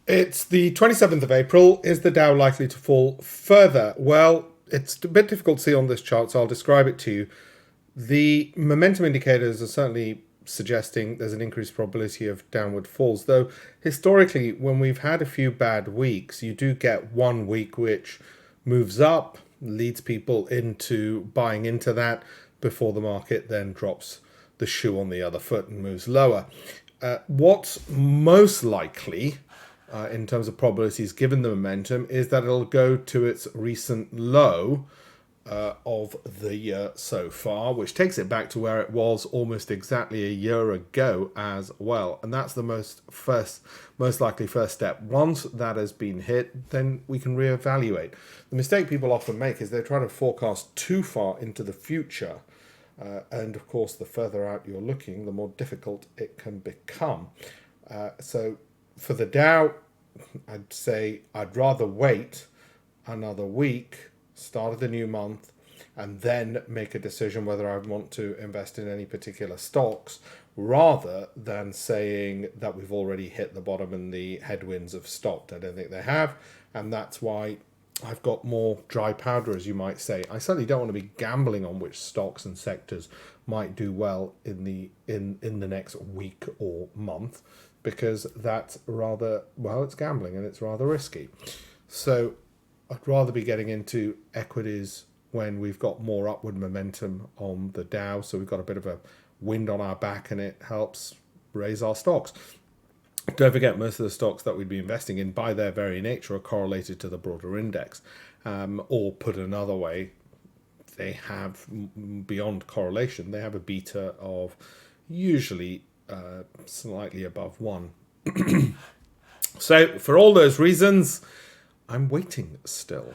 It's the 27th of April. Is the Dow likely to fall further? Well, it's a bit difficult to see on this chart, so I'll describe it to you. The momentum indicators are certainly suggesting there's an increased probability of downward falls, though historically, when we've had a few bad weeks, you do get one week which moves up, leads people into buying into that before the market then drops the shoe on the other foot and moves lower. What's most likely in terms of probabilities given the momentum is that it'll go to its recent low of the year so far, which takes it back to where it was almost exactly a year ago as well. And that's the most likely first step. Once that has been hit, then we can reevaluate. The mistake people often make is they try to forecast too far into the future. And of course, the further out you're looking, the more difficult it can become. So for the Dow, I'd say I'd rather wait another week, start of the new month, and then make a decision whether I want to invest in any particular stocks, rather than saying that we've already hit the bottom and the headwinds have stopped. I don't think they have, and that's why I've got more dry powder, as you might say. I certainly don't want to be gambling on which stocks and sectors might do well in the next week or month, because that's rather, well, it's gambling and it's rather risky. So I'd rather be getting into equities when we've got more upward momentum on the Dow, so we've got a bit of a wind on our back and it helps raise our stocks. Don't forget, most of the stocks that we'd be investing in, by their very nature, are correlated to the broader index. Or put another way, they have, beyond correlation, they have a beta of usually slightly above 1. So for all those reasons, I'm waiting still.